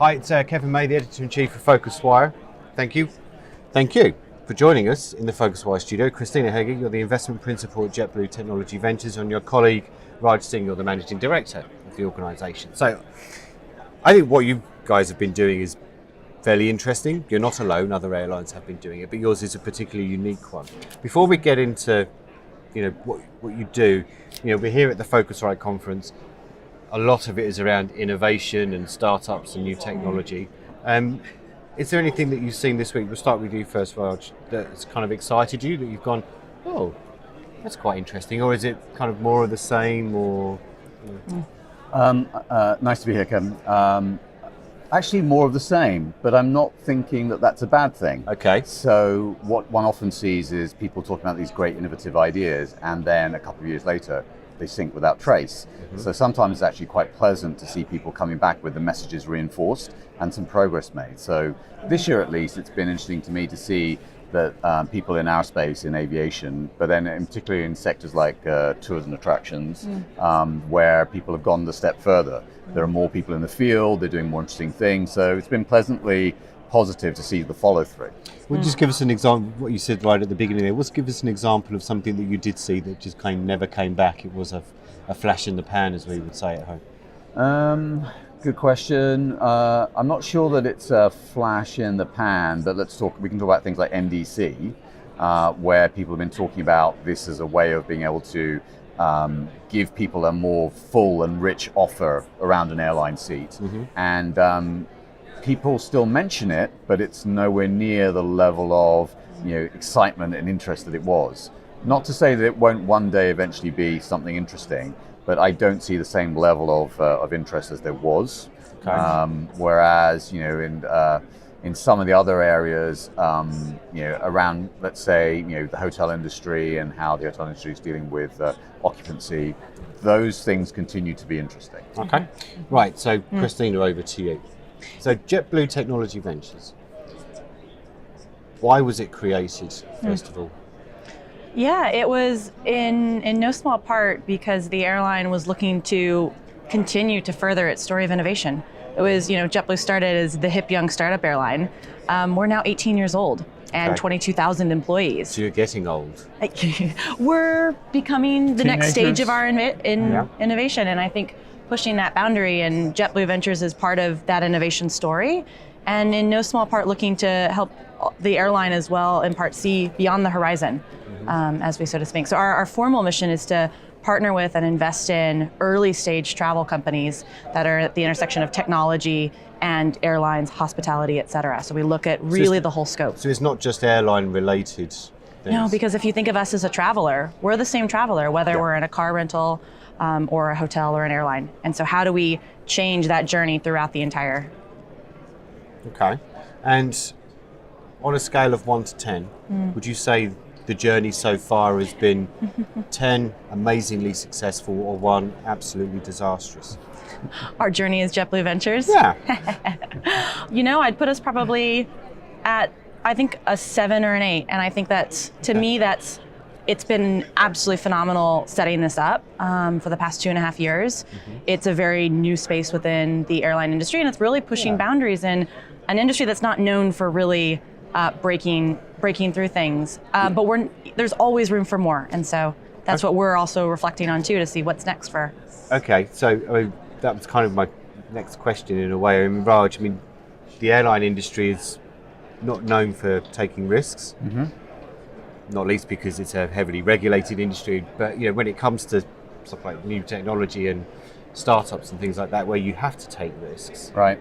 Hi, it's Kevin May, the Editor-in-Chief of PhocusWire. Thank you for joining us in the PhocusWire studio. Christina Heggie, you're the Investment Principal at JetBlue Technology Ventures, and your colleague, Raj Singh, you're the Managing Director of the organisation. So, I think what you guys have been doing is fairly interesting. You're not alone, other airlines have been doing it, but yours is a particularly unique one. Before we get into what you do, we're here at the Phocuswright Conference. A lot of it is around innovation and startups and new technology. Is there anything that you've seen this week? We'll start with you first, Raj, that's kind of excited you, that you've gone, oh, that's quite interesting, or is it kind of more of the same, or? Nice to be here, Kevin. Actually, more of the same, but I'm not thinking that that's a bad thing. Okay. So what one often sees is people talking about these great innovative ideas, and then a couple of years later, they sink without trace. Mm-hmm. So sometimes it's actually quite pleasant to see people coming back with the messages reinforced and some progress made. So this year at least, it's been interesting to me to see that people in our space, in aviation, but then particularly in sectors like tours and attractions, where people have gone the step further. There are more people in the field, they're doing more interesting things. So it's been pleasantly positive to see the follow through. Well, just give us an example of what you said right at the beginning there. Give us an example of something that you did see that just kind of never came back. It was a flash in the pan, as we would say at home. Good question. I'm not sure that it's a flash in the pan, but we can talk about things like NDC, where people have been talking about this as a way of being able to give people a more full and rich offer around an airline seat. Mm-hmm. And people still mention it, but it's nowhere near the level of excitement and interest that it was. Not to say that it won't one day eventually be something interesting, but I don't see the same level of interest as there was. Okay. Whereas in some of the other areas, around, let's say, the hotel industry and how the hotel industry is dealing with occupancy, those things continue to be interesting. Okay, right. So Christina, over to you. So JetBlue Technology Ventures, why was it created, first of all? Yeah, it was in no small part because the airline was looking to continue to further its story of innovation. It was, JetBlue started as the hip young startup airline. We're now 18 years old and 22,000 employees. So you're getting old. We're becoming the next stage of our Yeah. innovation, and I think pushing that boundary, and JetBlue Ventures is part of that innovation story, and in no small part looking to help the airline as well, in part see beyond the horizon, as we so to speak. So our formal mission is to partner with and invest in early stage travel companies that are at the intersection of technology and airlines, hospitality, et cetera. So we look at really the whole scope. So it's not just airline related things? No, because if you think of us as a traveler, we're the same traveler, whether we're in a car rental or a hotel or an airline. And so how do we change that journey throughout the entire? Okay. And on a scale of 1 to 10, would you say the journey so far has been 10 amazingly successful or 1 absolutely disastrous? Our journey is JetBlue Ventures? Yeah. I'd put us probably at, I think, a 7 or an 8. And I think that's, to me, it's been absolutely phenomenal setting this up for the past 2.5 years. It's a very new space within the airline industry, and it's really pushing boundaries in an industry that's not known for really breaking through things. But there's always room for more, and so that's what we're also reflecting on too, to see what's next for. Okay, so that was kind of my next question in a way. Raj, the airline industry is not known for taking risks. Not least because it's a heavily regulated industry, but when it comes to stuff like new technology and startups and things like that, where you have to take risks, right?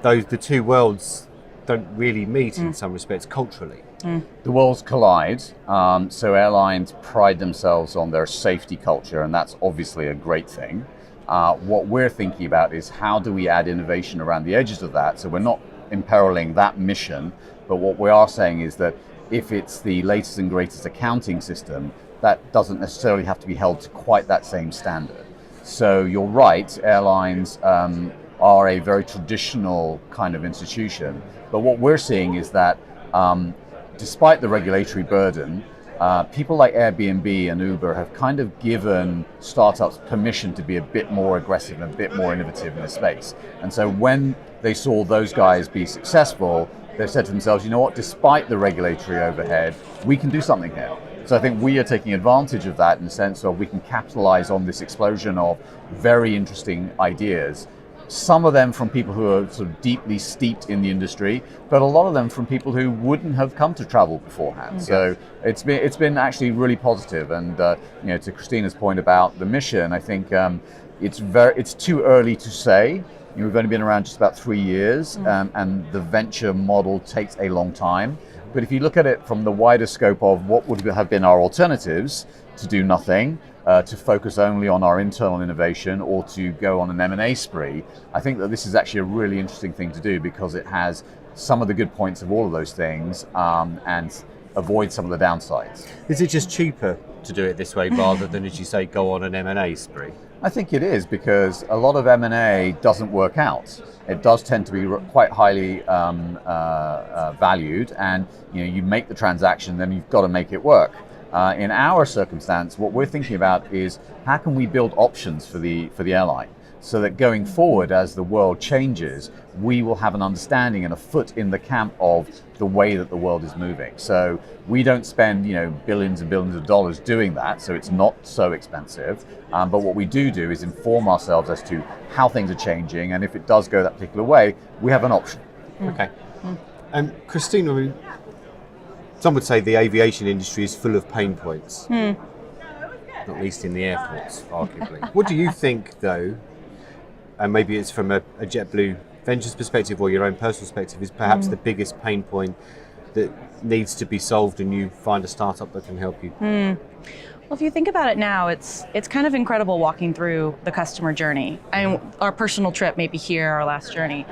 The two worlds don't really meet in some respects culturally. The worlds collide. So airlines pride themselves on their safety culture, and that's obviously a great thing. What we're thinking about is how do we add innovation around the edges of that, so we're not imperiling that mission, but what we are saying is that if it's the latest and greatest accounting system, that doesn't necessarily have to be held to quite that same standard. So you're right, airlines are a very traditional kind of institution, but what we're seeing is that despite the regulatory burden, people like Airbnb and Uber have kind of given startups permission to be a bit more aggressive and a bit more innovative in this space. And so when they saw those guys be successful, they've said to themselves, you know what, despite the regulatory overhead, we can do something here. So I think we are taking advantage of that in the sense of we can capitalize on this explosion of very interesting ideas. Some of them from people who are sort of deeply steeped in the industry, but a lot of them from people who wouldn't have come to travel beforehand. So it's been actually really positive. And to Christina's point about the mission, I think it's too early to say. We've only been around just about 3 years, and the venture model takes a long time. But if you look at it from the wider scope of what would have been our alternatives, to do nothing, to focus only on our internal innovation, or to go on an M&A spree, I think that this is actually a really interesting thing to do because it has some of the good points of all of those things and avoids some of the downsides. Is it just cheaper to do it this way rather than, as you say, go on an M&A spree? I think it is, because a lot of M&A doesn't work out. It does tend to be quite highly valued, and you make the transaction, then you've got to make it work. In our circumstance, what we're thinking about is how can we build options for the airline, so that going forward, as the world changes, we will have an understanding and a foot in the camp of the way that the world is moving. So we don't spend billions and billions of dollars doing that, so it's not so expensive. But what we do is inform ourselves as to how things are changing, and if it does go that particular way, we have an option. Okay. And Christina, some would say the aviation industry is full of pain points, not least in the airports, arguably. What do you think, though, and maybe it's from a JetBlue Ventures perspective or your own personal perspective, is perhaps the biggest pain point that needs to be solved and you find a startup that can help you? Well, if you think about it now, it's kind of incredible walking through the customer journey. I mean, our personal trip, maybe here, our last journey.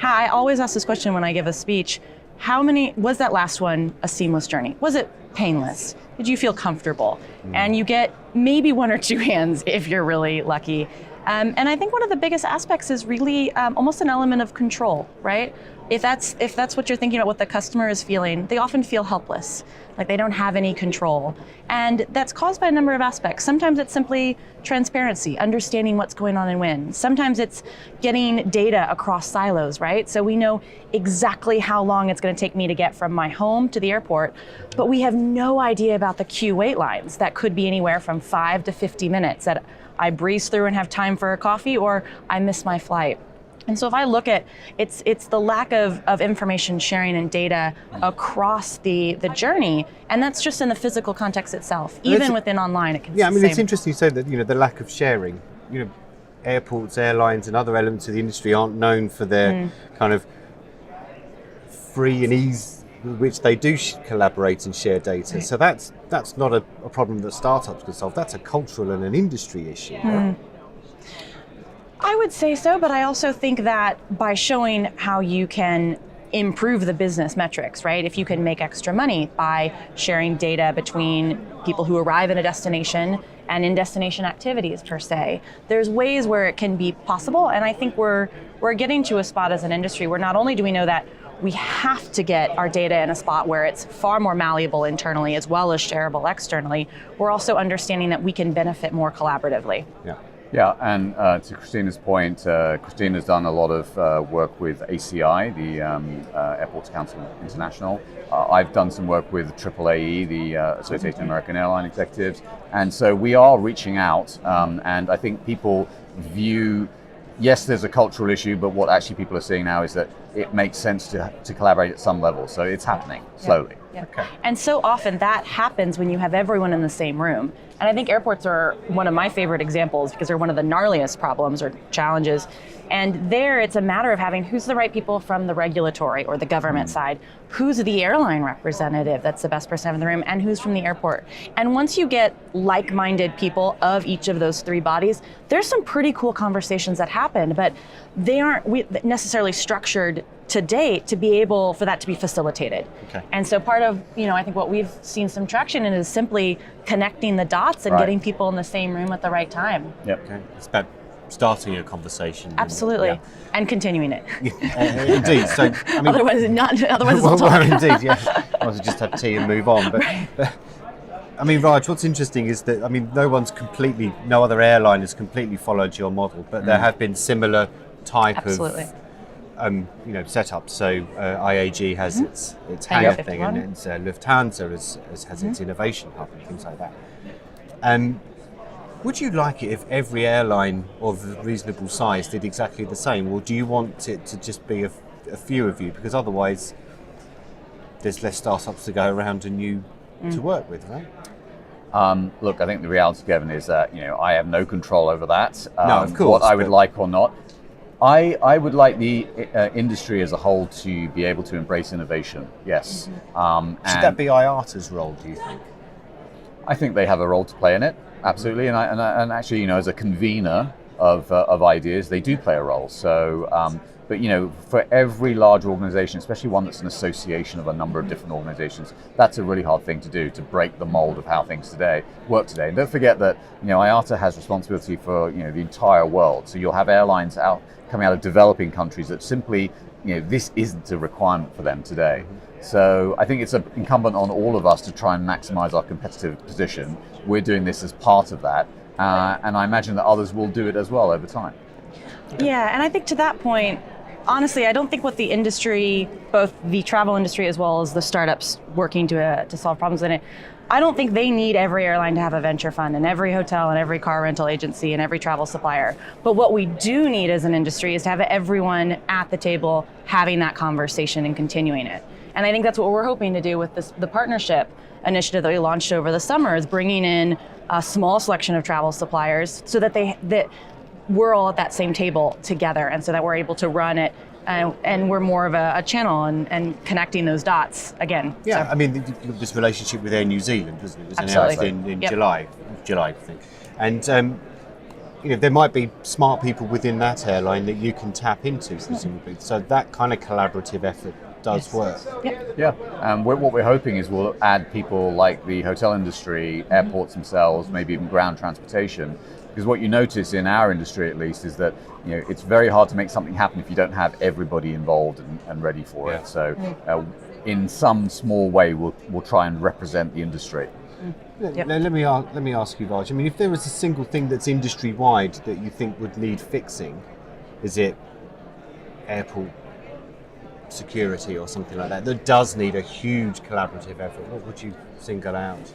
I always ask this question when I give a speech: was that last one a seamless journey? Was it painless? Did you feel comfortable? And you get maybe one or two hands if you're really lucky. And I think one of the biggest aspects is really almost an element of control, right? If that's what you're thinking about, what the customer is feeling, they often feel helpless, like they don't have any control. And that's caused by a number of aspects. Sometimes it's simply transparency, understanding what's going on and when. Sometimes it's getting data across silos, right? So we know exactly how long it's going to take me to get from my home to the airport, but we have no idea about the queue wait lines that could be anywhere from 5 to 50 minutes that I breeze through and have time for a coffee, or I miss my flight. And so if I look at it's the lack of information sharing and data across the journey, and that's just in the physical context itself. Even within online, it can be the same. It's interesting you say that the lack of sharing. Airports, airlines, and other elements of the industry aren't known for their kind of free and ease with which they do collaborate and share data. Right. So that's not a problem that startups can solve. That's a cultural and an industry issue. Right? I would say so, but I also think that by showing how you can improve the business metrics, right? If you can make extra money by sharing data between people who arrive in a destination and in destination activities per se, there's ways where it can be possible. And I think we're getting to a spot as an industry where not only do we know that we have to get our data in a spot where it's far more malleable internally as well as shareable externally, we're also understanding that we can benefit more collaboratively. Yeah, and to Christina's point, Christina's done a lot of work with ACI, the Airports Council International. I've done some work with AAAE, the Association of American Airline Executives. And so we are reaching out, and I think people view, yes, there's a cultural issue, but what actually people are seeing now is that it makes sense to collaborate at some level. So it's happening slowly. Yeah. Okay. And so often that happens when you have everyone in the same room. And I think airports are one of my favorite examples because they're one of the gnarliest problems or challenges. And there it's a matter of having who's the right people from the regulatory or the government side, who's the airline representative that's the best person in the room, and who's from the airport. And once you get like-minded people of each of those three bodies, there's some pretty cool conversations that happen, but they aren't necessarily structured to date to be able for that to be facilitated. Okay. And so part of, I think what we've seen some traction in is simply connecting the dots and getting people in the same room at the right time. Yep. Okay. It's about starting a conversation. Absolutely. And continuing it. Indeed. So otherwise it's well, all talk. indeed, yeah. Otherwise just have tea and move on. But I mean, Raj, what's interesting is that, I mean, no other airline has completely followed your model, but there have been similar type Absolutely. of setups. So IAG has its hangar thing, and it's, Lufthansa has its innovation hub and things like that. Would you like it if every airline of reasonable size did exactly the same, or do you want it to just be a few of you? Because otherwise, there's less startups to go around and you to work with, right? Look, I think the reality, Kevin, is that I have no control over that. No, of course. What I would like or not. I would like the industry as a whole to be able to embrace innovation. Yes. Should that be IATA's role, do you think? I think they have a role to play in it. Absolutely, and actually, as a convener of ideas, they do play a role. So, but for every large organization, especially one that's an association of a number of different organizations, that's a really hard thing to do, to break the mold of how things work today. And don't forget that IATA has responsibility for the entire world. So you'll have airlines coming out of developing countries that simply this isn't a requirement for them today. So I think it's incumbent on all of us to try and maximize our competitive position. We're doing this as part of that, and I imagine that others will do it as well over time. Yeah, and I think to that point, honestly, I don't think what the industry, both the travel industry as well as the startups working to solve problems in it, I don't think they need every airline to have a venture fund and every hotel and every car rental agency and every travel supplier. But what we do need as an industry is to have everyone at the table having that conversation and continuing it. And I think that's what we're hoping to do with the partnership initiative that we launched over the summer, is bringing in a small selection of travel suppliers so that we're all at that same table together, and so that we're able to run it and we're more of a channel and connecting those dots again. Yeah, so. I mean, this relationship with Air New Zealand, wasn't it? It was Absolutely. announced in Yep. July, I think. And there might be smart people within that airline that you can tap into, presumably. So that kind of collaborative effort does work. Yep. Yeah, and what we're hoping is we'll add people like the hotel industry, airports themselves, maybe even ground transportation. Because what you notice in our industry, at least, is that it's very hard to make something happen if you don't have everybody involved and ready for it. So, in some small way, we'll try and represent the industry. Yep. Now, let me ask you, Raj. I mean, if there was a single thing that's industry wide that you think would need fixing, is it airport security or something like that does need a huge collaborative effort? What would you single out?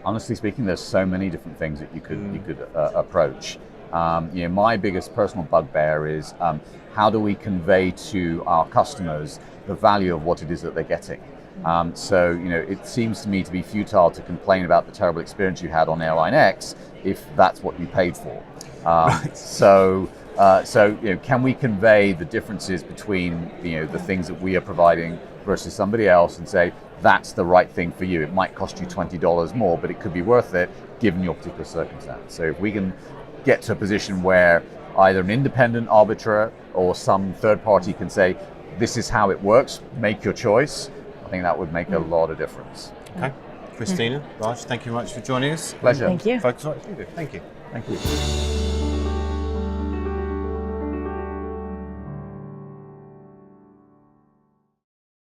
Honestly speaking, there's so many different things that you could approach. My biggest personal bugbear is how do we convey to our customers the value of what it is that they're getting. So it seems to me to be futile to complain about the terrible experience you had on Airline X if that's what you paid for. Right. So can we convey the differences between the things that we are providing versus somebody else, and say that's the right thing for you? It might cost you $20 more, but it could be worth it given your particular circumstance. So if we can get to a position where either an independent arbiter or some third party can say, this is how it works, make your choice, I think that would make a lot of difference. Okay. Christina, Raj, thank you very much for joining us. Pleasure. Thank you. Phocuswright Studio. Thank you. Thank you.